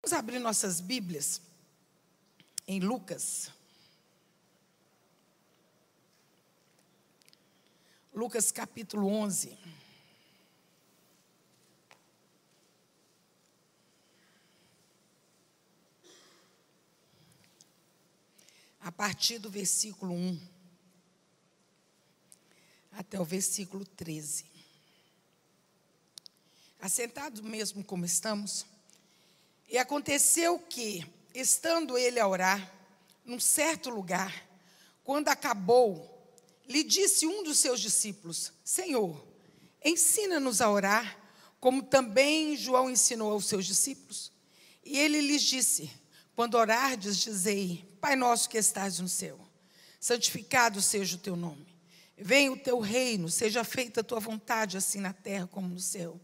Vamos abrir nossas Bíblias em Lucas. Lucas capítulo 11. A partir do versículo 1 até o versículo 13. Assentados mesmo como estamos. E aconteceu que, estando ele a orar, num certo lugar, quando acabou, lhe disse um dos seus discípulos: Senhor, ensina-nos a orar, como também João ensinou aos seus discípulos. E ele lhes disse: quando orardes, dizei: Pai nosso que estás no céu, santificado seja o teu nome. Venha o teu reino, seja feita a tua vontade, assim na terra como no céu.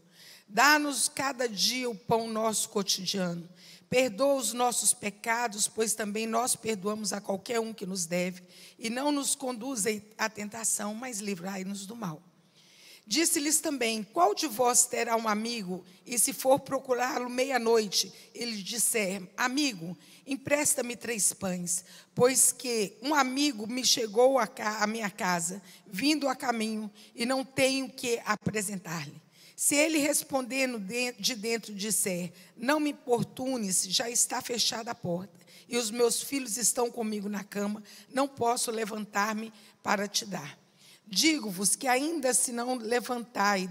Dá-nos cada dia o pão nosso cotidiano. Perdoa os nossos pecados, pois também nós perdoamos a qualquer um que nos deve. E não nos conduza à tentação, mas livrai-nos do mal. Disse-lhes também: qual de vós terá um amigo, e se for procurá-lo meia-noite, ele disser: amigo, empresta-me 3 pães, pois que um amigo me chegou à minha casa, vindo a caminho, e não tenho que apresentar-lhe. Se ele respondendo de dentro disser: não me importunes, já está fechada a porta, e os meus filhos estão comigo na cama, não posso levantar-me para te dar. Digo-vos que ainda se não levantar e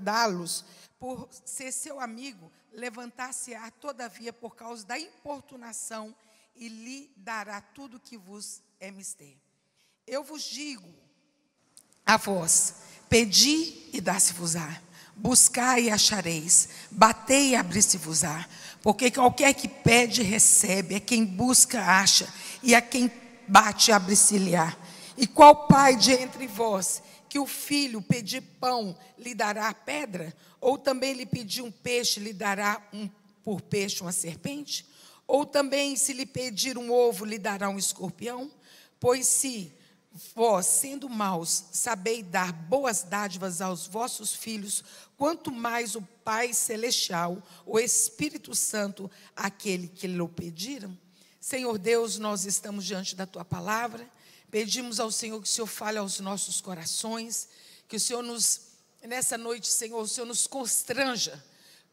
dá-los, por ser seu amigo, levantar-se-á todavia por causa da importunação, e lhe dará tudo o que vos é mister. Eu vos digo a vós: pedi e dá-se-vos-á. Buscai e achareis, batei e abri-se-vos-á. Porque qualquer que pede, recebe, a quem busca, acha, e a quem bate, abre-se-lhe-á. E qual pai de entre vós, que o filho pedir pão, lhe dará pedra? Ou também lhe pedir um peixe, lhe dará por peixe uma serpente? Ou também, se lhe pedir um ovo, lhe dará um escorpião? Pois se vós, sendo maus, sabeis dar boas dádivas aos vossos filhos, quanto mais o Pai Celestial, o Espírito Santo, aquele que lhe pediram? Senhor Deus, nós estamos diante da Tua palavra, pedimos ao Senhor que o Senhor fale aos nossos corações, que o Senhor nessa noite, Senhor, o Senhor nos constranja,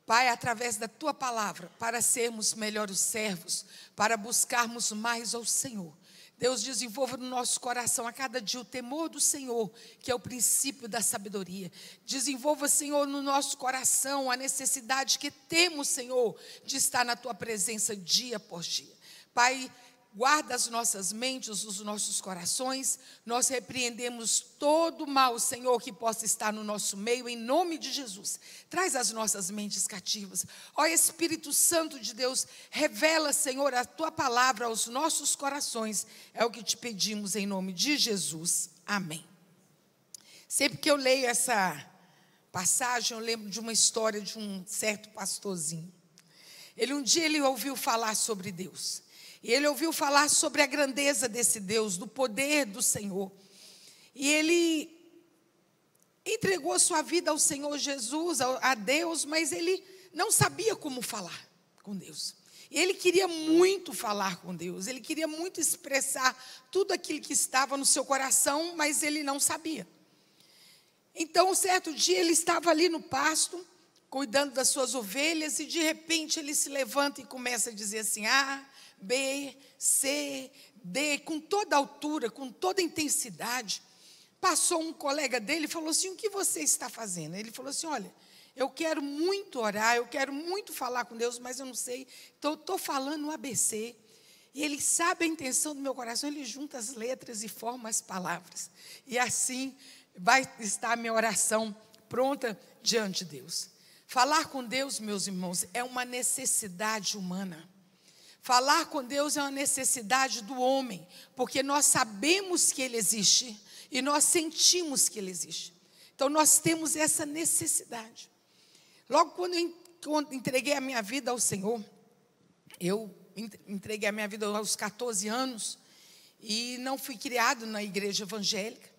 Pai, através da Tua palavra, para sermos melhores servos, para buscarmos mais ao Senhor. Deus, desenvolva no nosso coração a cada dia o temor do Senhor, que é o princípio da sabedoria. Desenvolva, Senhor, no nosso coração a necessidade que temos, Senhor, de estar na Tua presença dia após dia. Pai, guarda as nossas mentes, os nossos corações. Nós repreendemos todo o mal, Senhor, que possa estar no nosso meio, em nome de Jesus. Traz as nossas mentes cativas. Ó Espírito Santo de Deus, revela, Senhor, a Tua palavra aos nossos corações. É o que te pedimos em nome de Jesus. Amém. Sempre que eu leio essa passagem, eu lembro de uma história de um certo pastorzinho. Um dia ele ouviu falar sobre Deus. E ele ouviu falar sobre a grandeza desse Deus, do poder do Senhor. E ele entregou a sua vida ao Senhor Jesus, a Deus, mas ele não sabia como falar com Deus. E ele queria muito falar com Deus, ele queria muito expressar tudo aquilo que estava no seu coração, mas ele não sabia. Então, um certo dia, ele estava ali no pasto, cuidando das suas ovelhas, e de repente ele se levanta e começa a dizer assim: A, B, C, D, com toda a altura, com toda a intensidade. Passou um colega dele e falou assim: o que você está fazendo? Ele falou assim: olha, eu quero muito orar, eu quero muito falar com Deus, mas eu não sei, então eu estou falando um ABC. E ele sabe a intenção do meu coração, ele junta as letras e forma as palavras. E assim vai estar a minha oração pronta diante de Deus. Falar com Deus, meus irmãos, é uma necessidade humana. Falar com Deus é uma necessidade do homem, porque nós sabemos que Ele existe e nós sentimos que Ele existe. Então, nós temos essa necessidade. Logo quando eu entreguei a minha vida ao Senhor, eu entreguei a minha vida aos 14 anos e não fui criado na igreja evangélica.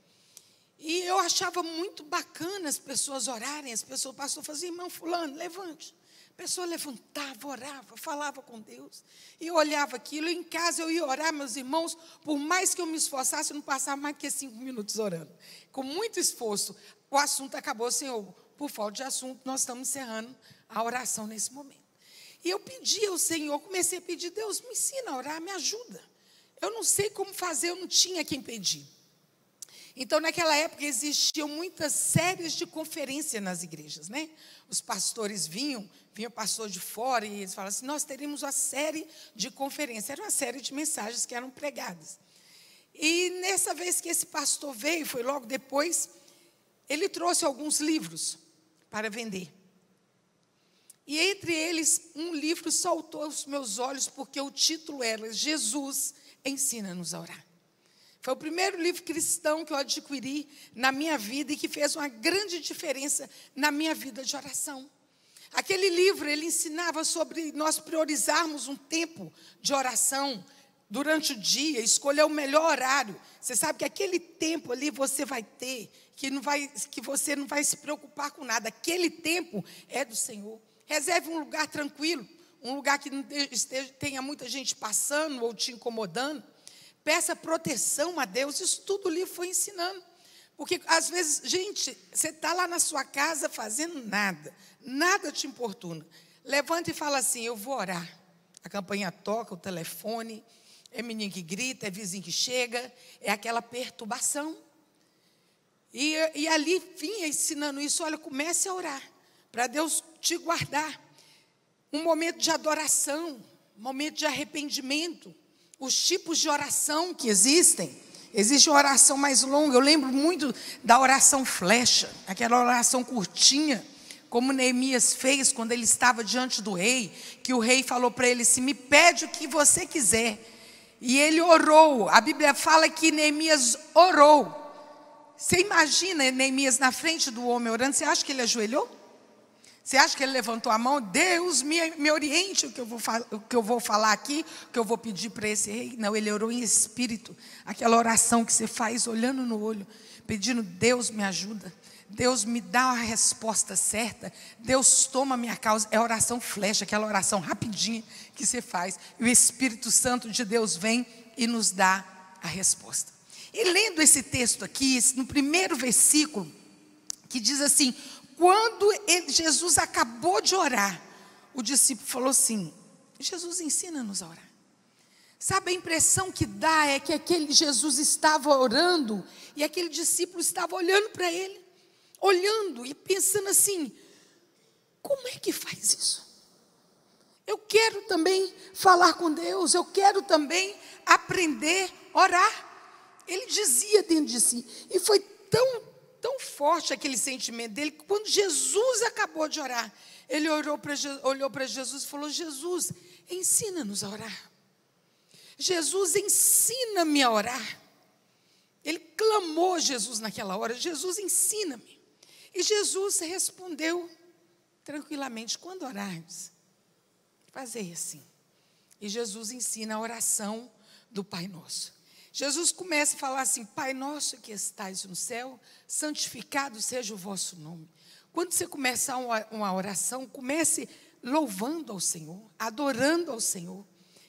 E eu achava muito bacana as pessoas orarem, as pessoas, o pastor fazia: irmão fulano, levante. pessoa levantava, orava, falava com Deus. E eu olhava aquilo, em casa eu ia orar, meus irmãos, por mais que eu me esforçasse, eu não passava mais que 5 minutos orando. Com muito esforço, o assunto acabou, Senhor, por falta de assunto, nós estamos encerrando a oração nesse momento. E eu pedi ao Senhor, comecei a pedir, Deus, me ensina a orar, me ajuda. Eu não sei como fazer, eu não tinha quem pedir. Então, naquela época, existiam muitas séries de conferência nas igrejas, né? Os pastores vinha pastor de fora, e eles falavam assim, nós teríamos uma série de conferência. Era uma série de mensagens que eram pregadas. E nessa vez que esse pastor veio, foi logo depois, ele trouxe alguns livros para vender. E entre eles, um livro saltou aos meus olhos, porque o título era Jesus ensina-nos a orar. Foi o primeiro livro cristão que eu adquiri na minha vida e que fez uma grande diferença na minha vida de oração. Aquele livro, ele ensinava sobre nós priorizarmos um tempo de oração durante o dia, escolher o melhor horário. Você sabe que aquele tempo ali você vai ter, que você não vai se preocupar com nada. Aquele tempo é do Senhor. Reserve um lugar tranquilo, um lugar que não tenha muita gente passando ou te incomodando. Peça proteção a Deus. Isso tudo o livro foi ensinando. Porque às vezes, gente, você está lá na sua casa fazendo nada, nada te importuna. Levanta e fala assim, eu vou orar. A campainha toca, o telefone, é menino que grita, é vizinho que chega, é aquela perturbação. E ali vinha ensinando isso, olha, comece a orar, para Deus te guardar. Um momento de adoração, um momento de arrependimento. Os tipos de oração que existem. Existe uma oração mais longa. Eu lembro muito da oração flecha, aquela oração curtinha, como Neemias fez quando ele estava diante do rei, que o rei falou para ele assim, me pede o que você quiser. E ele orou. A Bíblia fala que Neemias orou. Você imagina Neemias na frente do homem orando, você acha que ele ajoelhou? Você acha que ele levantou a mão? Deus, me oriente o que eu vou falar aqui, o que eu vou pedir para esse rei. Não, ele orou em espírito. Aquela oração que você faz olhando no olho, pedindo, Deus me ajuda. Deus me dá a resposta certa. Deus toma a minha causa. É a oração flecha, aquela oração rapidinha que você faz. E o Espírito Santo de Deus vem e nos dá a resposta. E lendo esse texto aqui, no primeiro versículo, que diz assim... Quando Jesus acabou de orar, o discípulo falou assim, Jesus ensina-nos a orar. Sabe, a impressão que dá é que aquele Jesus estava orando e aquele discípulo estava olhando para ele, olhando e pensando assim, como é que faz isso? Eu quero também falar com Deus, eu quero também aprender a orar. Ele dizia dentro de si, e foi tão forte aquele sentimento dele, que quando Jesus acabou de orar, ele olhou para Jesus e falou, Jesus, ensina-nos a orar. Jesus, ensina-me a orar. Ele clamou a Jesus naquela hora, Jesus, ensina-me. E Jesus respondeu tranquilamente, quando orarmos, fazei assim. E Jesus ensina a oração do Pai Nosso. Jesus começa a falar assim, Pai nosso que estais no céu, santificado seja o vosso nome. Quando você começar uma oração, comece louvando ao Senhor, adorando ao Senhor.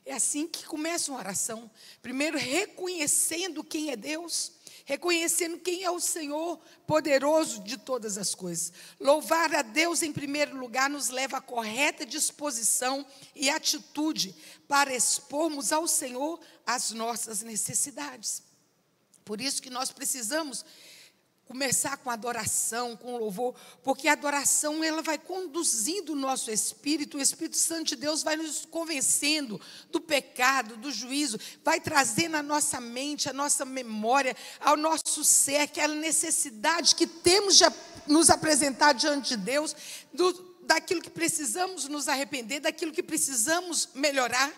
É assim que começa uma oração. Primeiro reconhecendo quem é Deus, reconhecendo quem é o Senhor poderoso de todas as coisas. Louvar a Deus em primeiro lugar nos leva à correta disposição e atitude para expormos ao Senhor as nossas necessidades. Por isso que nós precisamos começar com adoração, com louvor, porque a adoração ela vai conduzindo o nosso espírito, o Espírito Santo de Deus vai nos convencendo do pecado, do juízo, vai trazendo à nossa mente, à nossa memória, ao nosso ser, aquela necessidade que temos de nos apresentar diante de Deus, daquilo que precisamos nos arrepender, daquilo que precisamos melhorar.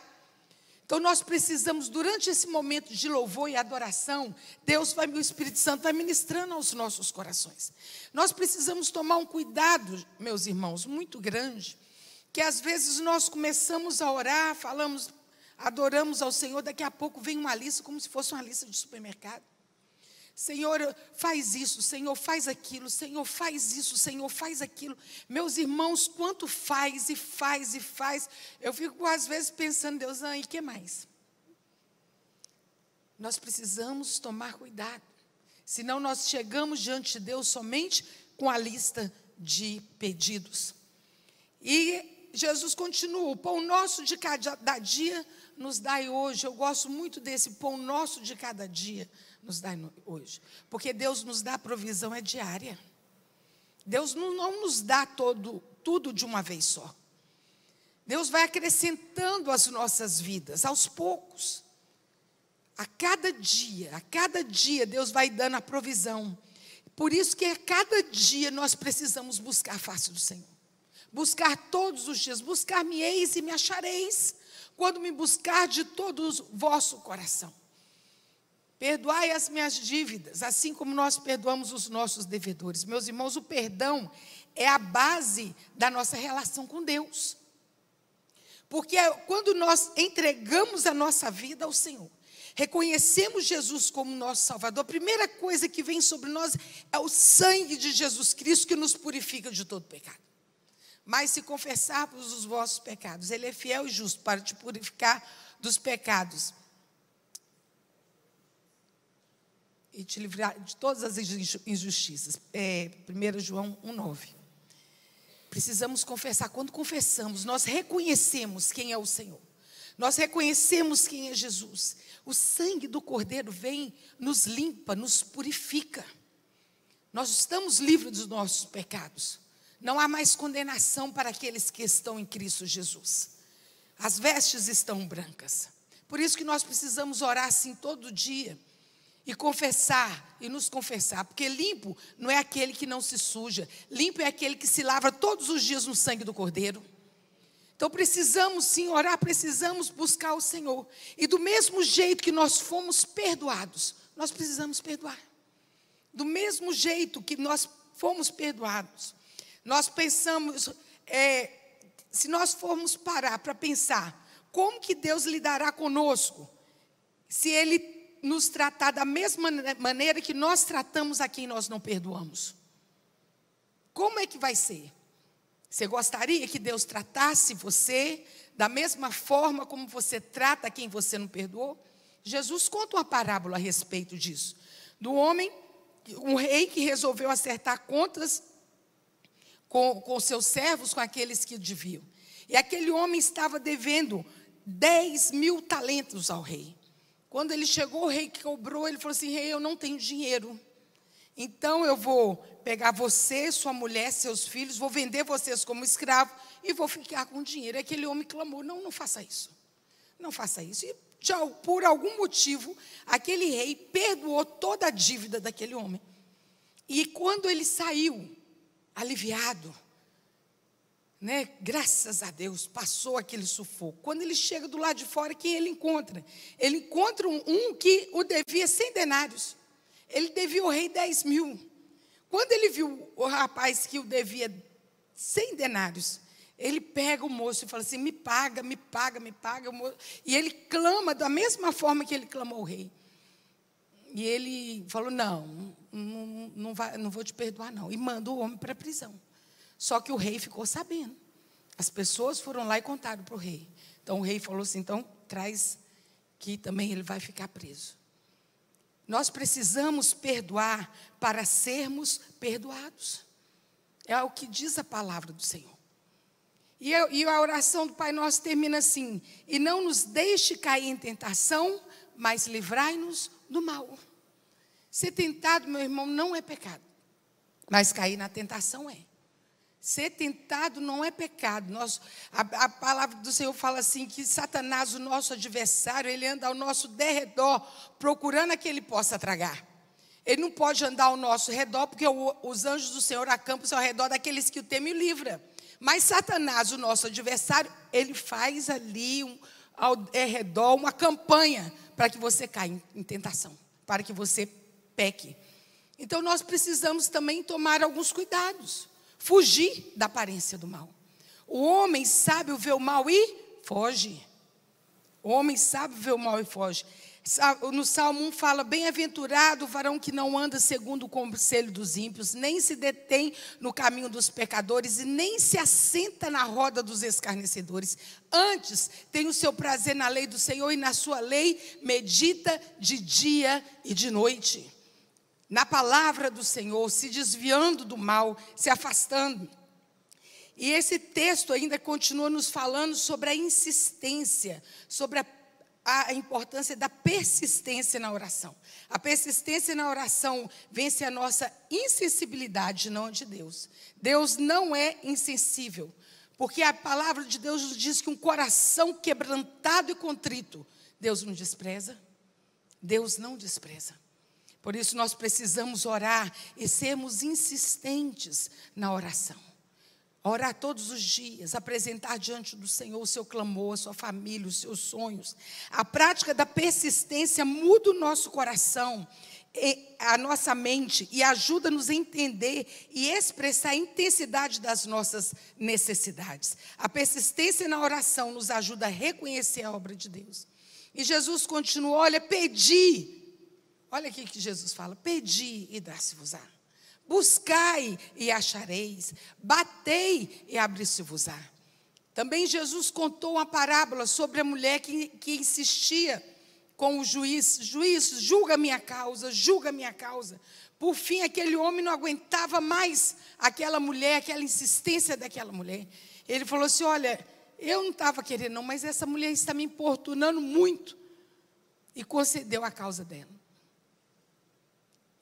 Então nós precisamos, durante esse momento de louvor e adoração, o Espírito Santo vai ministrando aos nossos corações. Nós precisamos tomar um cuidado, meus irmãos, muito grande, que às vezes nós começamos a orar, adoramos ao Senhor, daqui a pouco vem uma lista, como se fosse uma lista de supermercado. Senhor, faz isso, Senhor, faz aquilo, Senhor, faz isso, Senhor, faz aquilo. Meus irmãos, quanto faz e faz e faz. Eu fico às vezes pensando, Deus, e o que mais? Nós precisamos tomar cuidado. Senão nós chegamos diante de Deus somente com a lista de pedidos. E Jesus continua, o pão nosso de cada dia nos dai hoje. Eu gosto muito desse pão nosso de cada dia nos dai hoje. Porque Deus nos dá provisão, é diária. Deus não nos dá tudo de uma vez só. Deus vai acrescentando as nossas vidas, aos poucos. A cada dia Deus vai dando a provisão. Por isso que a cada dia nós precisamos buscar a face do Senhor. Buscar todos os dias, buscar-me-eis e me achareis, quando me buscar de todo o vosso coração. Perdoai as minhas dívidas, assim como nós perdoamos os nossos devedores. Meus irmãos, o perdão é a base da nossa relação com Deus. Porque quando nós entregamos a nossa vida ao Senhor, reconhecemos Jesus como nosso Salvador, a primeira coisa que vem sobre nós é o sangue de Jesus Cristo que nos purifica de todo pecado. Mas se confessarmos os vossos pecados, Ele é fiel e justo para te purificar dos pecados e te livrar de todas as injustiças. 1 João 1,9. Precisamos confessar. Quando confessamos, nós reconhecemos quem é o Senhor. Nós reconhecemos quem é Jesus. O sangue do Cordeiro vem, nos limpa, nos purifica. Nós estamos livres dos nossos pecados. Não há mais condenação para aqueles que estão em Cristo Jesus. As vestes estão brancas. Por isso que nós precisamos orar assim todo dia. E confessar, e nos confessar. Porque limpo não é aquele que não se suja. Limpo é aquele que se lava todos os dias no sangue do Cordeiro. Então precisamos sim orar, precisamos buscar o Senhor. E do mesmo jeito que nós fomos perdoados, nós precisamos perdoar. Do mesmo jeito que nós fomos perdoados. Nós pensamos, se nós formos parar para pensar, como que Deus lidará conosco, se Ele nos tratar da mesma maneira que nós tratamos a quem nós não perdoamos? Como é que vai ser? Você gostaria que Deus tratasse você da mesma forma como você trata quem você não perdoou? Jesus conta uma parábola a respeito disso. Do homem, um rei que resolveu acertar contas com seus servos, com aqueles que deviam. E aquele homem estava devendo 10.000 talentos ao rei. Quando ele chegou, o rei que cobrou, ele falou assim: rei, eu não tenho dinheiro. Então eu vou pegar você, sua mulher, seus filhos, vou vender vocês como escravo e vou ficar com o dinheiro. E aquele homem clamou: não faça isso. Não faça isso. E por algum motivo, aquele rei perdoou toda a dívida daquele homem. E quando ele saiu, aliviado, graças a Deus, passou aquele sufoco. Quando ele chega do lado de fora, quem ele encontra? Ele encontra um que o devia 100 denários. Ele devia ao rei 10.000. Quando ele viu o rapaz que o devia 100 denários, ele pega o moço e fala assim: me paga, me paga, me paga. E ele clama da mesma forma que ele clamou ao rei. E ele falou: não vou te perdoar não. E manda o homem para a prisão. Só que o rei ficou sabendo. As pessoas foram lá e contaram para o rei. Então o rei falou assim: então traz que também ele vai ficar preso. Nós precisamos perdoar para sermos perdoados. É o que diz a palavra do Senhor. E a oração do Pai Nosso termina assim: e não nos deixe cair em tentação, mas livrai-nos do mal. Ser tentado, meu irmão, não é pecado. Mas cair na tentação é. Ser tentado não é pecado. A palavra do Senhor fala assim, que Satanás, o nosso adversário, ele anda ao nosso derredor, procurando a que ele possa tragar. Ele não pode andar ao nosso redor, porque os anjos do Senhor acampam-se ao redor daqueles que o temem e o livra. Mas Satanás, o nosso adversário, ele faz ali ao redor uma campanha para que você caia em tentação, para que você peque. Então nós precisamos também tomar alguns cuidados. Fugir da aparência do mal. O homem sabe ver o mal e foge. O homem sabe ver o mal e foge. No Salmo 1 fala: bem-aventurado o varão que não anda segundo o conselho dos ímpios, nem se detém no caminho dos pecadores, e nem se assenta na roda dos escarnecedores. Antes tem o seu prazer na lei do Senhor, e na sua lei medita de dia e de noite. Na palavra do Senhor, se desviando do mal, se afastando. E esse texto ainda continua nos falando sobre a insistência, sobre a importância da persistência na oração. A persistência na oração vence a nossa insensibilidade, não a de Deus. Deus não é insensível, porque a palavra de Deus nos diz que um coração quebrantado e contrito, Deus não despreza. Deus não despreza. Por isso nós precisamos orar e sermos insistentes na oração. Orar todos os dias, apresentar diante do Senhor o seu clamor, a sua família, os seus sonhos. A prática da persistência muda o nosso coração, a nossa mente, e ajuda-nos a entender e expressar a intensidade das nossas necessidades. A persistência na oração nos ajuda a reconhecer a obra de Deus. E Jesus continua: olha, pedi. Olha aqui que Jesus fala: pedi e dar-se-vos-á. Buscai e achareis, batei e abrir-se-vos-á. Também Jesus contou uma parábola sobre a mulher que insistia com o juiz: juiz, julga minha causa, julga minha causa. Por fim, aquele homem não aguentava mais aquela mulher, aquela insistência daquela mulher. Ele falou assim: olha, eu não estava querendo não, mas essa mulher está me importunando muito. E concedeu a causa dela.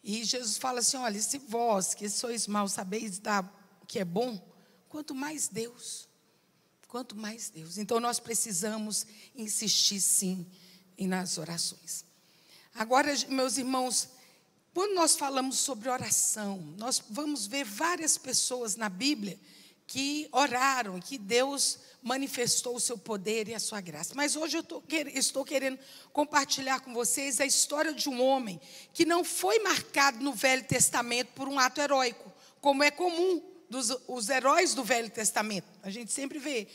E Jesus fala assim: olha, se vós que sois maus sabeis dar o que é bom, quanto mais Deus. Quanto mais Deus. Então nós precisamos insistir sim nas orações. Agora, meus irmãos, quando nós falamos sobre oração, nós vamos ver várias pessoas na Bíblia que oraram, que Deus manifestou o seu poder e a sua graça. Mas hoje eu estou querendo compartilhar com vocês a história de um homem que não foi marcado no Velho Testamento por um ato heróico, como é comum os heróis do Velho Testamento. A gente sempre vê,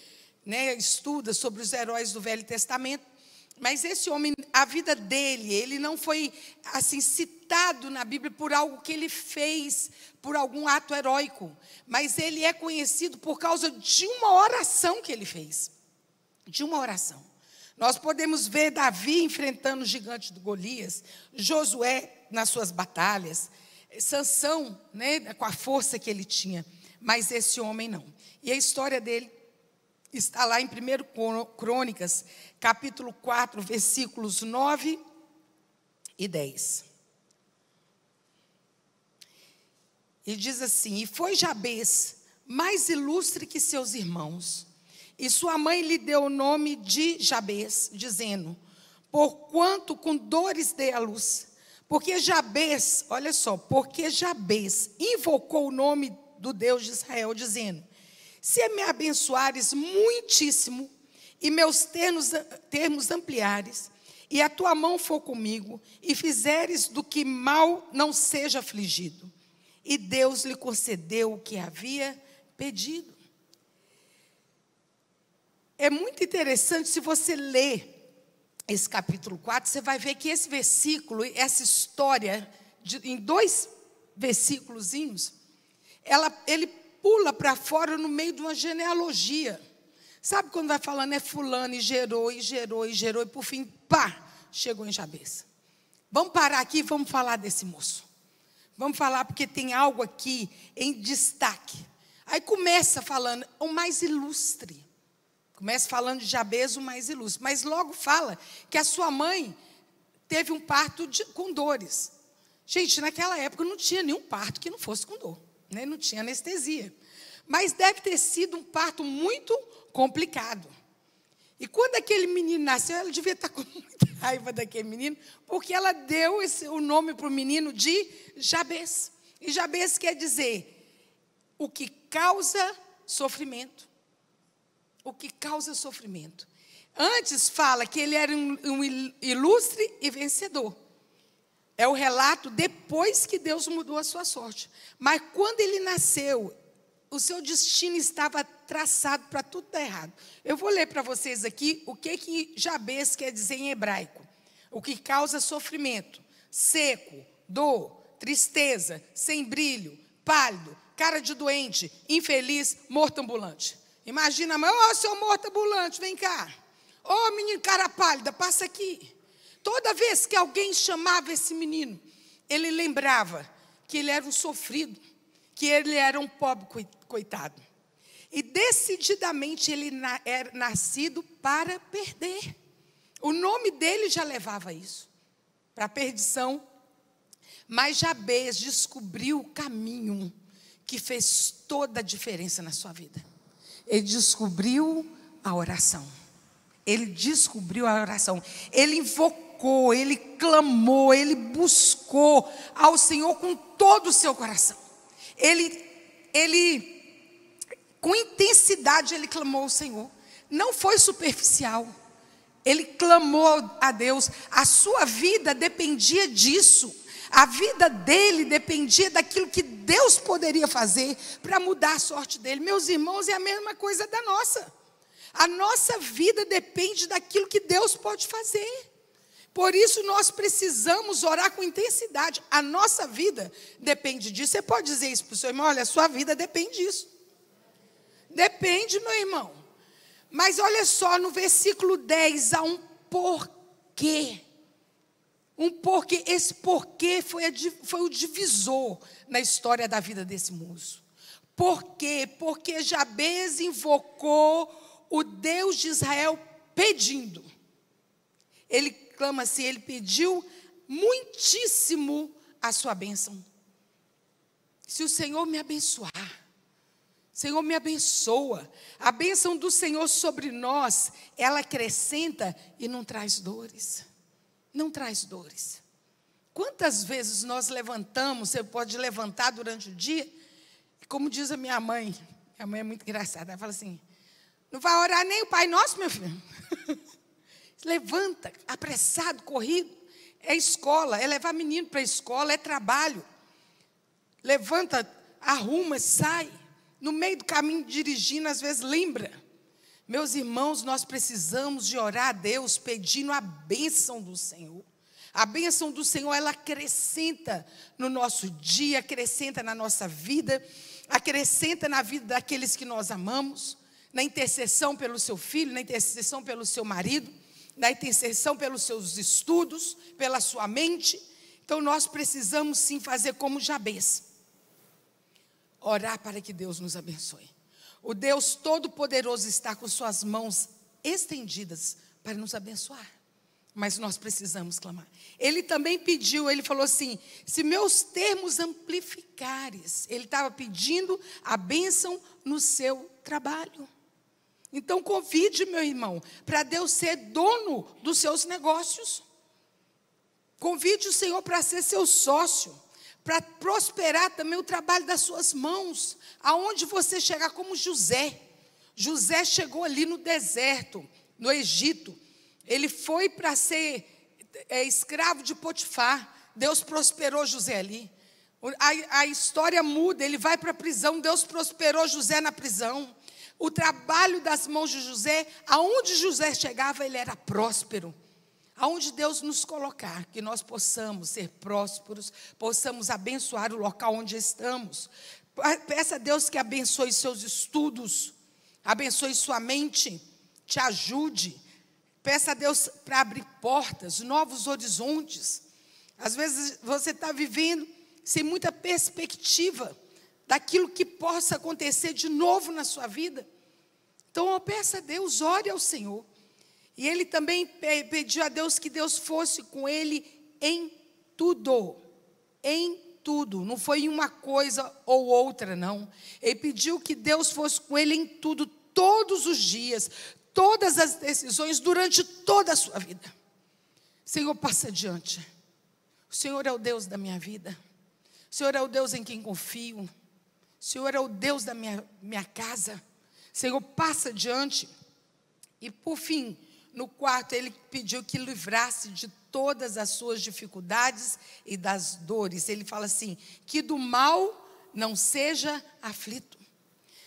né, estuda sobre os heróis do Velho Testamento. Mas esse homem, a vida dele, ele não foi assim citado na Bíblia por algo que ele fez, por algum ato heróico. Mas ele é conhecido por causa de uma oração que ele fez. De uma oração. Nós podemos ver Davi enfrentando o gigante do Golias, Josué nas suas batalhas, Sansão, né, com a força que ele tinha. Mas esse homem não. E a história dele está lá em 1 Crônicas, capítulo 4, versículos 9 e 10. E diz assim: e foi Jabez mais ilustre que seus irmãos, e sua mãe lhe deu o nome de Jabez, dizendo: porquanto com dores dei à luz. Porque Jabez, olha só, porque Jabez invocou o nome do Deus de Israel, dizendo: se me abençoares muitíssimo, e meus termos ampliares, e a tua mão for comigo, e fizeres do que mal não seja afligido. E Deus lhe concedeu o que havia pedido. É muito interessante, se você ler esse capítulo 4, você vai ver que esse versículo, essa história, em 2 versículozinhos, ele pula para fora no meio de uma genealogia. Sabe quando vai falando, é fulano, e gerou, e gerou, e gerou, e por fim, pá, chegou em Jabez. Vamos parar aqui e vamos falar desse moço. Vamos falar porque tem algo aqui em destaque. Aí começa falando, o mais ilustre. Começa falando de Jabez, o mais ilustre. Mas logo fala que a sua mãe teve um parto com dores. Gente, naquela época não tinha nenhum parto que não fosse com dor. Né? Não tinha anestesia. Mas deve ter sido um parto muito complicado. E quando aquele menino nasceu, ela devia estar com muita raiva daquele menino, porque ela deu o nome para o menino de Jabez. E Jabez quer dizer o que causa sofrimento. O que causa sofrimento. Antes fala que ele era um ilustre e vencedor. É o relato depois que Deus mudou a sua sorte. Mas quando ele nasceu, o seu destino estava traçado para tudo dar errado. Eu vou ler para vocês aqui o que Jabez quer dizer em hebraico. o que causa sofrimento, seco, dor, tristeza, sem brilho, pálido, cara de doente, infeliz, morto ambulante. Imagina a mãe, ô seu morto ambulante, vem cá. Ô menino cara pálida, passa aqui. Toda vez que alguém chamava esse menino, ele lembrava que ele era um sofrido, que ele era um pobre coitado. E decididamente ele era nascido para perder. O nome dele já levava isso, para a perdição. Mas Jabez descobriu o caminho que fez toda a diferença na sua vida. Ele descobriu a oração. Ele descobriu a oração. Ele invocou, ele clamou, ele buscou ao Senhor com todo o seu coração. Ele com intensidade, ele clamou ao Senhor. Não foi superficial. Ele clamou a Deus. A sua vida dependia disso. A vida dele dependia daquilo que Deus poderia fazer para mudar a sorte dele. Meus irmãos, é a mesma coisa da nossa. A nossa vida depende daquilo que Deus pode fazer. Por isso nós precisamos orar com intensidade. A nossa vida depende disso. Você pode dizer isso para o seu irmão? Olha, a sua vida depende disso. Depende, meu irmão. Mas olha só, no versículo 10 há um porquê. Um porquê. Esse porquê foi o divisor na história da vida desse moço. Por quê? Porque Jabez invocou o Deus de Israel pedindo. Ele clama assim, ele pediu muitíssimo a sua bênção. Se o Senhor me abençoar, Senhor me abençoa. A bênção do Senhor sobre nós, ela acrescenta e não traz dores. Não traz dores. Quantas vezes nós levantamos, você pode levantar durante o dia, como diz a minha mãe é muito engraçada, ela fala assim, não vai orar nem o Pai Nosso, meu filho? Levanta, apressado, corrido, é escola, é levar menino para a escola, é trabalho. Levanta, arruma, sai. No meio do caminho dirigindo, às vezes lembra. Meus irmãos, nós precisamos de orar a Deus pedindo a bênção do Senhor. A bênção do Senhor, ela acrescenta no nosso dia, acrescenta na nossa vida, acrescenta na vida daqueles que nós amamos, na intercessão pelo seu filho, na intercessão pelo seu marido, na intercessão pelos seus estudos, pela sua mente. Então nós precisamos sim fazer como Jabez. Orar para que Deus nos abençoe. O Deus Todo-Poderoso está com suas mãos estendidas para nos abençoar. Mas nós precisamos clamar. Ele também pediu, ele falou assim, se meus termos amplificares. Ele estava pedindo a bênção no seu trabalho. Então convide, meu irmão, para Deus ser dono dos seus negócios. Convide o Senhor para ser seu sócio. Para prosperar também o trabalho das suas mãos, aonde você chegar como José. José chegou ali no deserto, no Egito. Ele foi para ser escravo de Potifar. Deus prosperou José ali. A história muda, ele vai para a prisão, Deus prosperou José na prisão. O trabalho das mãos de José, aonde José chegava, ele era próspero. Aonde Deus nos colocar, que nós possamos ser prósperos, possamos abençoar o local onde estamos. Peça a Deus que abençoe seus estudos, abençoe sua mente, te ajude. Peça a Deus para abrir portas, novos horizontes. Às vezes você está vivendo sem muita perspectiva daquilo que possa acontecer de novo na sua vida. Então peça a Deus, ore ao Senhor. E ele também pediu a Deus que Deus fosse com ele em tudo. Em tudo. Não foi em uma coisa ou outra, não. Ele pediu que Deus fosse com ele em tudo, todos os dias, todas as decisões, durante toda a sua vida. Senhor, passa adiante. O Senhor é o Deus da minha vida. O Senhor é o Deus em quem confio. O Senhor é o Deus da minha casa. Senhor, passa adiante. E por fim, no quarto, ele pediu que livrasse de todas as suas dificuldades e das dores. Ele fala assim, que do mal não seja aflito.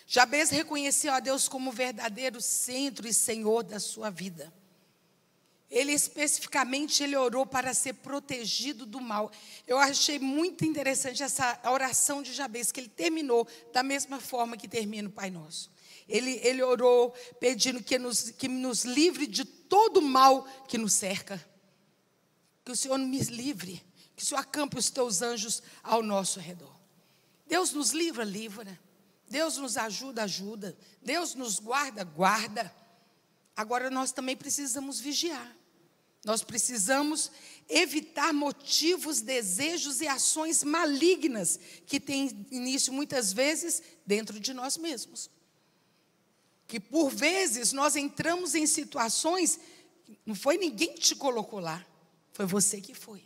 Jabez reconheceu a Deus como verdadeiro centro e Senhor da sua vida. Ele especificamente, ele orou para ser protegido do mal. Eu achei muito interessante essa oração de Jabez, que ele terminou da mesma forma que termina o Pai Nosso. Ele orou pedindo que nos livre de todo mal que nos cerca. Que o Senhor nos livre, que o Senhor acampe os teus anjos ao nosso redor. Deus nos livra, livra. Deus nos ajuda, ajuda. Deus nos guarda, guarda. Agora nós também precisamos vigiar. Nós precisamos evitar motivos, desejos e ações malignas que têm início muitas vezes dentro de nós mesmos. Que por vezes nós entramos em situações, não foi ninguém que te colocou lá, foi você que foi.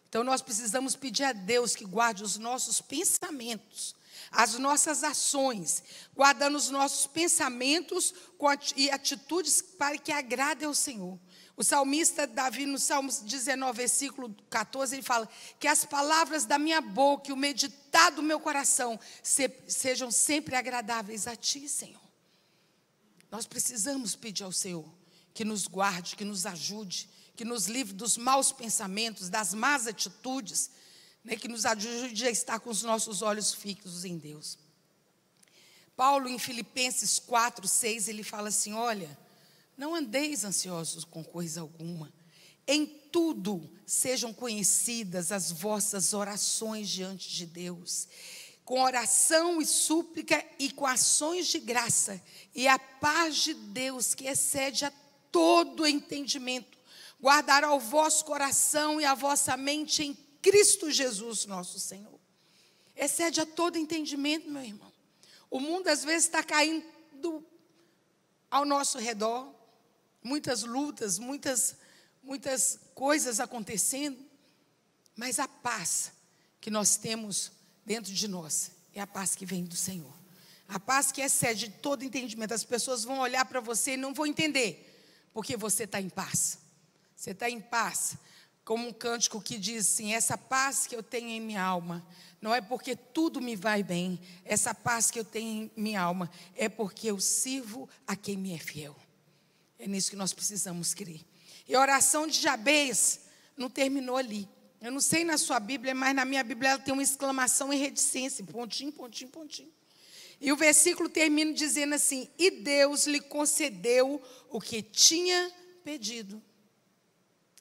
Então nós precisamos pedir a Deus que guarde os nossos pensamentos, as nossas ações, guardando os nossos pensamentos e atitudes para que agradem ao Senhor. O salmista Davi, no Salmo 19, versículo 14, ele fala que as palavras da minha boca e o meditar do meu coração sejam sempre agradáveis a Ti, Senhor. Nós precisamos pedir ao Senhor que nos guarde, que nos ajude, que nos livre dos maus pensamentos, das más atitudes, né, que nos ajude a estar com os nossos olhos fixos em Deus. Paulo, em Filipenses 4, 6, ele fala assim, olha, não andeis ansiosos com coisa alguma, em tudo sejam conhecidas as vossas orações diante de Deus, com oração e súplica e com ações de graça, e a paz de Deus, que excede a todo entendimento, guardará o vosso coração e a vossa mente em Cristo Jesus, nosso Senhor. Excede a todo entendimento, meu irmão. O mundo às vezes está caindo ao nosso redor, muitas lutas, muitas coisas acontecendo, mas a paz que nós temos dentro de nós é a paz que vem do Senhor. A paz que excede todo entendimento. As pessoas vão olhar para você e não vão entender, porque você está em paz. Você está em paz, como um cântico que diz assim, essa paz que eu tenho em minha alma, não é porque tudo me vai bem, essa paz que eu tenho em minha alma, é porque eu sirvo a quem me é fiel. É nisso que nós precisamos crer. E a oração de Jabez não terminou ali. Eu não sei na sua Bíblia, mas na minha Bíblia ela tem uma exclamação em reticência, pontinho, pontinho, pontinho. E o versículo termina dizendo assim, e Deus lhe concedeu o que tinha pedido.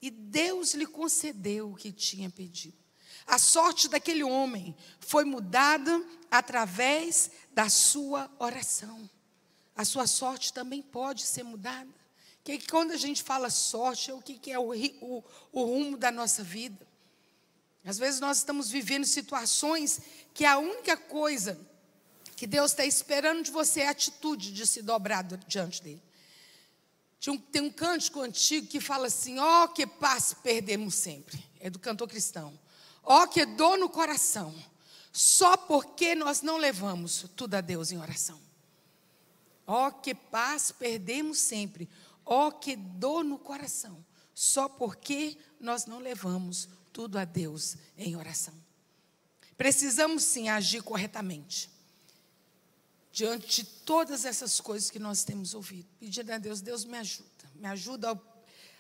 E Deus lhe concedeu o que tinha pedido. A sorte daquele homem foi mudada através da sua oração. A sua sorte também pode ser mudada. Que quando a gente fala sorte, o que é o rumo da nossa vida? Às vezes nós estamos vivendo situações que a única coisa que Deus está esperando de você é a atitude de se dobrar diante dele. Tem um cântico antigo que fala assim, ó que paz perdemos sempre. É do cantor cristão. Ó que dor no coração, só porque nós não levamos tudo a Deus em oração. Ó que paz perdemos sempre. Ó que dor no coração, só porque nós não levamos tudo a Deus em oração. Precisamos sim agir corretamente. Diante de todas essas coisas que nós temos ouvido, pedindo a Deus, Deus me ajuda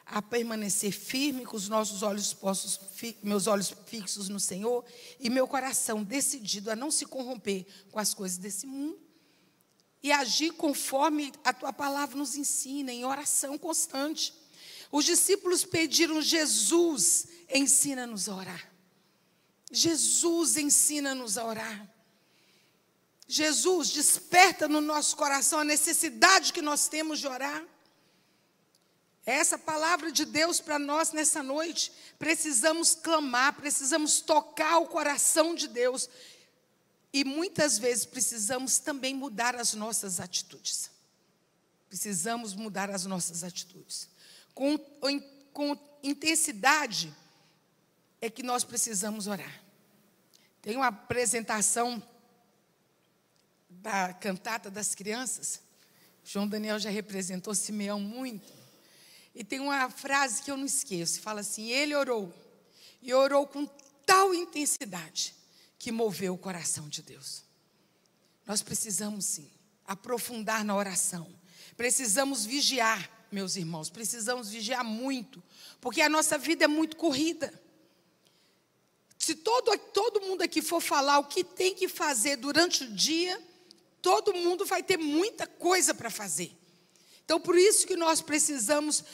a permanecer firme com os nossos olhos postos, meus olhos fixos no Senhor e meu coração decidido a não se corromper com as coisas desse mundo e agir conforme a tua palavra nos ensina, em oração constante. Os discípulos pediram, Jesus, ensina-nos a orar. Jesus, ensina-nos a orar. Jesus, desperta no nosso coração a necessidade que nós temos de orar. Essa palavra de Deus para nós nessa noite. Precisamos clamar, precisamos tocar o coração de Deus. E muitas vezes precisamos também mudar as nossas atitudes. Precisamos mudar as nossas atitudes. Com intensidade é que nós precisamos orar. Tem uma apresentação da cantata das crianças. João Daniel já representou Simeão muito. E tem uma frase que eu não esqueço. Fala assim, ele orou. E orou com tal intensidade que moveu o coração de Deus. Nós precisamos sim aprofundar na oração. Precisamos vigiar. meus irmãos, precisamos vigiar muito, porque a nossa vida é muito corrida. Se todo mundo aqui for falar o que tem que fazer durante o dia, todo mundo vai ter muita coisa para fazer. Então, por isso que nós precisamos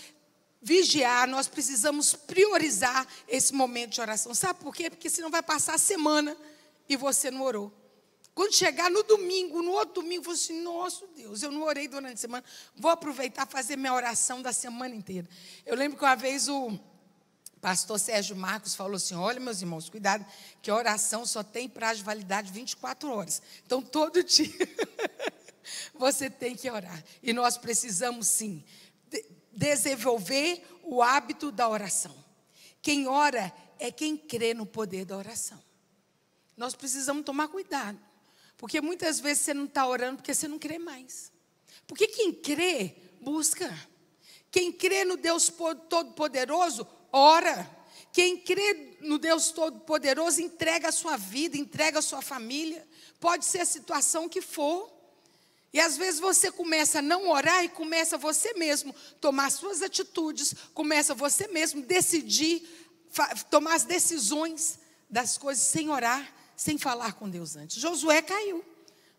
vigiar, nós precisamos priorizar esse momento de oração. Sabe por quê? Porque senão vai passar a semana e você não orou. Quando chegar no domingo, no outro domingo, você assim, nossa Deus, eu não orei durante a semana, vou aproveitar e fazer minha oração da semana inteira. Eu lembro que uma vez o pastor Sérgio Marcos falou assim, olha meus irmãos, cuidado, que a oração só tem prazo de validade 24 horas. Então todo dia você tem que orar. E nós precisamos sim desenvolver o hábito da oração. Quem ora é quem crê no poder da oração. Nós precisamos tomar cuidado. Porque muitas vezes você não está orando porque você não crê mais. Porque quem crê, busca. Quem crê no Deus Todo-Poderoso, ora. Quem crê no Deus Todo-Poderoso, entrega a sua vida, entrega a sua família. Pode ser a situação que for. E às vezes você começa a não orar e começa você mesmo tomar suas atitudes, começa você mesmo decidir, tomar as decisões das coisas sem orar, sem falar com Deus antes. Josué caiu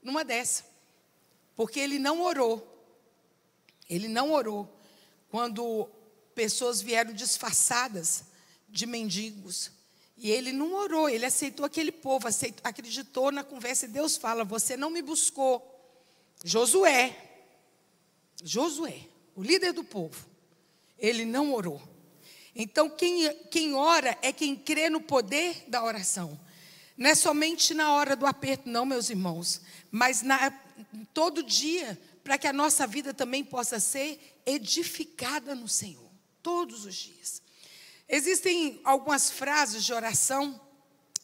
numa dessa, porque ele não orou. Ele não orou quando pessoas vieram disfarçadas de mendigos. E ele não orou, ele aceitou aquele povo, acreditou na conversa e Deus fala, você não me buscou. Josué, o líder do povo, ele não orou. Então quem ora é quem crê no poder da oração. Não é somente na hora do aperto, não, meus irmãos, mas todo dia, para que a nossa vida também possa ser edificada no Senhor, todos os dias. Existem algumas frases de oração,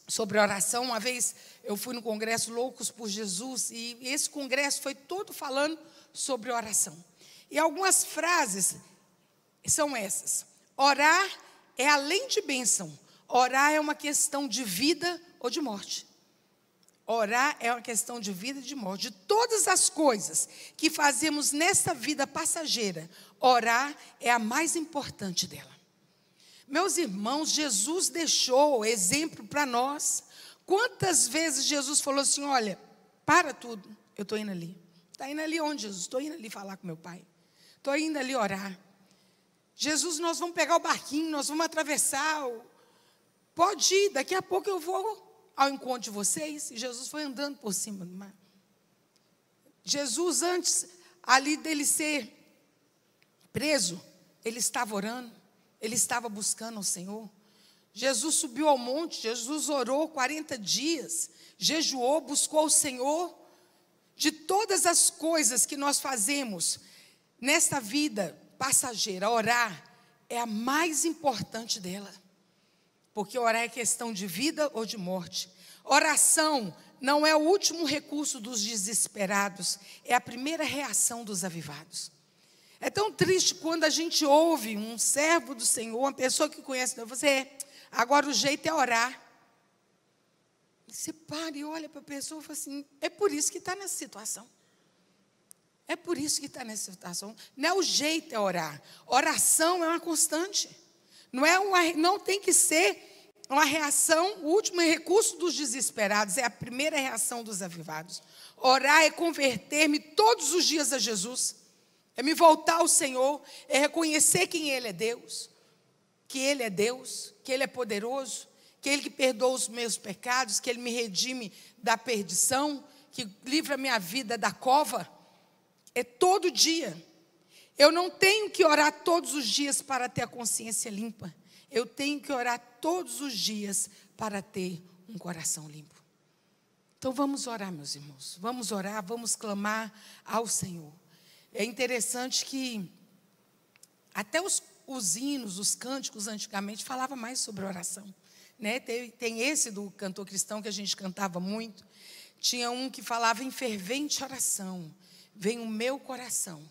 sobre oração. Uma vez eu fui no congresso Loucos por Jesus, e esse congresso foi todo falando sobre oração. E algumas frases são essas: orar é além de bênção, orar é uma questão de vida ou de morte. Orar é uma questão de vida e de morte. De todas as coisas que fazemos nesta vida passageira, orar é a mais importante dela. Meus irmãos, Jesus deixou exemplo para nós. Quantas vezes Jesus falou assim, olha, para tudo, eu estou indo ali. Está indo ali onde, Jesus? Estou indo ali falar com meu pai. Estou indo ali orar. Jesus, nós vamos pegar o barquinho, nós vamos atravessar. Pode ir, daqui a pouco eu vou ao encontro de vocês. E Jesus foi andando por cima do mar. Jesus, antes ali dele ser preso, ele estava orando, ele estava buscando o Senhor. Jesus subiu ao monte, Jesus orou 40 dias, jejuou, buscou o Senhor. De todas as coisas que nós fazemos nesta vida passageira, orar é a mais importante dela. Porque orar é questão de vida ou de morte. Oração não é o último recurso dos desesperados, é a primeira reação dos avivados. É tão triste quando a gente ouve um servo do Senhor, uma pessoa que conhece Deus, agora o jeito é orar. Você para e olha para a pessoa e fala assim, é por isso que está nessa situação. É por isso que está nessa situação. Não é o jeito é orar. Oração é uma constante. Não tem que ser uma reação, o último recurso dos desesperados, é a primeira reação dos avivados. Orar é converter-me todos os dias a Jesus. É me voltar ao Senhor, é reconhecer quem Ele é Deus. Que Ele é Deus, que Ele é poderoso, que Ele que perdoa os meus pecados, que Ele me redime da perdição, que livra minha vida da cova. É todo dia. Eu não tenho que orar todos os dias para ter a consciência limpa. Eu tenho que orar todos os dias para ter um coração limpo. Então vamos orar, meus irmãos. Vamos orar, vamos clamar ao Senhor. É interessante que até os hinos, os cânticos antigamente falavam mais sobre oração. Né? Tem esse do cantor cristão que a gente cantava muito. Tinha um que falava em fervente oração. Vem o meu coração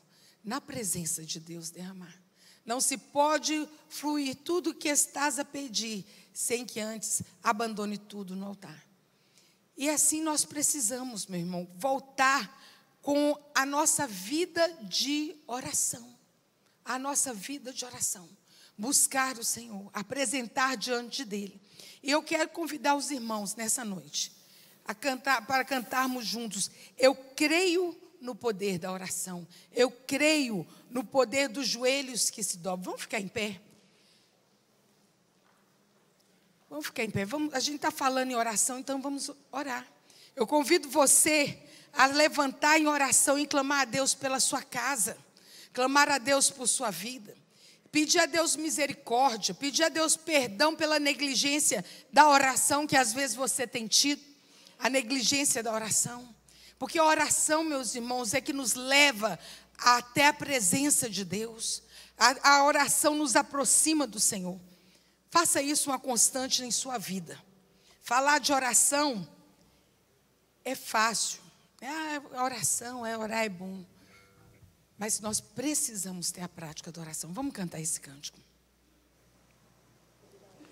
na presença de Deus derramar. Não se pode fluir tudo o que estás a pedir, sem que antes abandone tudo no altar. E assim nós precisamos, meu irmão, voltar com a nossa vida de oração. a nossa vida de oração. Buscar o Senhor, apresentar diante dEle. E eu quero convidar os irmãos nessa noite para cantarmos juntos. Eu creio no poder da oração. Eu creio no poder dos joelhos que se dobram. Vamos ficar em pé? Vamos ficar em pé. A gente está falando em oração, então vamos orar. Eu convido você a levantar em oração e clamar a Deus pela sua casa. Clamar a Deus por sua vida. Pedir a Deus misericórdia. Pedir a Deus perdão pela negligência da oração que às vezes você tem tido. A negligência da oração. Porque a oração, meus irmãos, é que nos leva até a presença de Deus. A oração nos aproxima do Senhor. Faça isso uma constante em sua vida. Falar de oração é fácil. A oração, orar é bom. Mas nós precisamos ter a prática da oração. Vamos cantar esse cântico.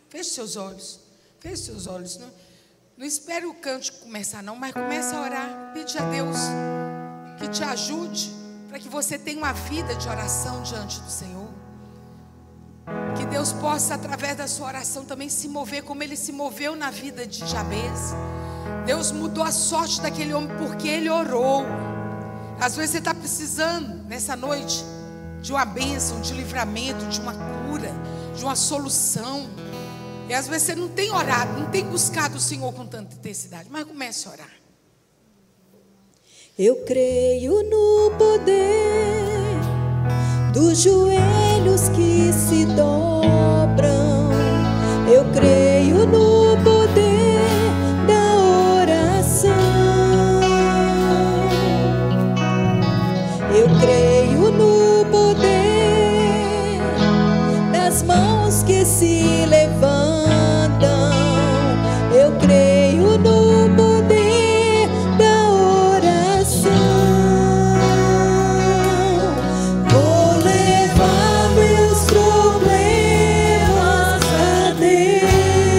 Feche seus olhos. Feche seus olhos. Não espere o cântico começar não, mas comece a orar. Pede a Deus que te ajude para que você tenha uma vida de oração diante do Senhor. Que Deus possa, através da sua oração, também se mover como Ele se moveu na vida de Jabez. Deus mudou a sorte daquele homem porque ele orou. Às vezes você está precisando, nessa noite, de uma bênção, de livramento, de uma cura, de uma solução. E às vezes você não tem orado, não tem buscado o Senhor com tanta intensidade. Mas comece a orar. Eu creio no poder dos joelhos que se dobram. Eu creio no poder da oração. Eu creio no poder das mãos que se levantam. Eu creio no poder da oração. Vou levar meus problemas a Deus.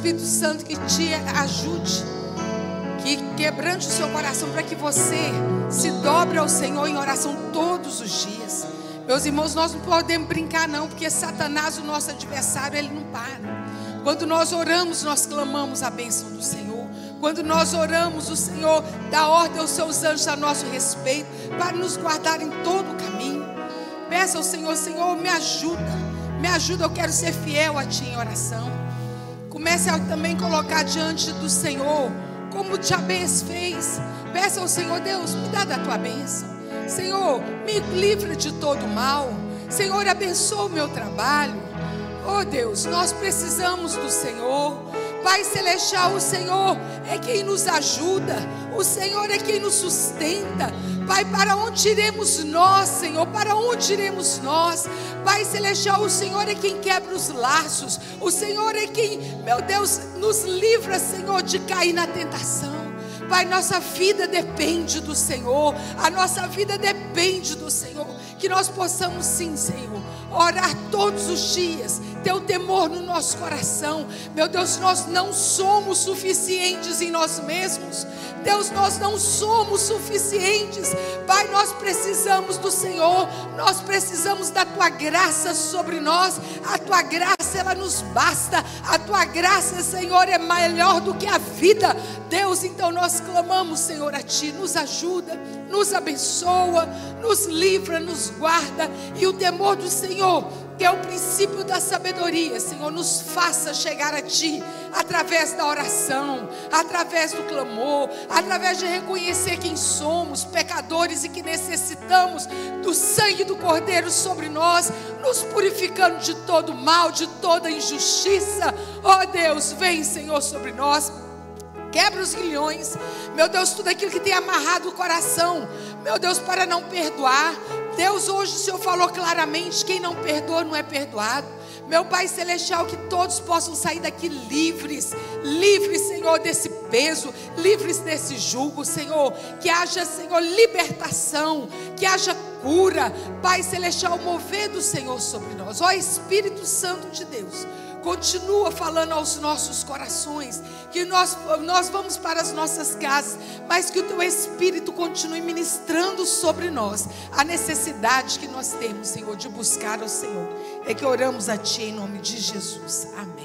Espírito Santo que te ajude, que quebrante o seu coração para que você se dobre ao Senhor em oração todos os dias. Meus irmãos, nós não podemos brincar não, porque Satanás, o nosso adversário, ele não para. Quando nós oramos, nós clamamos a bênção do Senhor. Quando nós oramos, o Senhor dá ordem aos seus anjos a nosso respeito, para nos guardar em todo o caminho. Peça ao Senhor: Senhor, me ajuda, eu quero ser fiel a Ti em oração. Comece a também colocar diante do Senhor, como Jabez fez. Peça ao Senhor: Deus, me dá da Tua bênção. Senhor, me livra de todo mal. Senhor, abençoa o meu trabalho. Oh Deus, nós precisamos do Senhor. Pai Celestial, o Senhor é quem nos ajuda, o Senhor é quem nos sustenta. Pai, para onde iremos nós, Senhor? Para onde iremos nós? Pai Celestial, o Senhor é quem quebra os laços, o Senhor é quem, meu Deus, nos livra, Senhor, de cair na tentação. Pai, nossa vida depende do Senhor, a nossa vida depende do Senhor. Que nós possamos sim, Senhor, orar todos os dias, ter o temor no nosso coração. Meu Deus, nós não somos suficientes em nós mesmos. Deus, nós não somos suficientes. Pai, nós precisamos do Senhor, nós precisamos da Tua graça sobre nós. A Tua graça, ela nos basta. A Tua graça, Senhor, é melhor do que a vida. Deus, então nós clamamos, Senhor, a Ti. Nos ajuda, nos abençoa, nos livra, nos guarda. E o temor do Senhor, que é o princípio da sabedoria, Senhor, nos faça chegar a Ti, através da oração, através do clamor, através de reconhecer quem somos, pecadores, e que necessitamos do sangue do Cordeiro sobre nós, nos purificando de todo mal, de toda injustiça. Ó Deus, vem, Senhor, sobre nós. Quebra os grilhões, meu Deus, tudo aquilo que tem amarrado o coração, meu Deus, para não perdoar. Deus, hoje o Senhor falou claramente: quem não perdoa não é perdoado. Meu Pai Celestial, que todos possam sair daqui livres, Senhor, desse peso, livres desse jugo, Senhor. Que haja, Senhor, libertação, que haja cura. Pai Celestial, mover do Senhor sobre nós. Ó Espírito Santo de Deus, continua falando aos nossos corações, que nós vamos para as nossas casas, mas que o Teu Espírito continue ministrando sobre nós a necessidade que nós temos, Senhor, de buscar ao Senhor. É que oramos a Ti em nome de Jesus. Amém.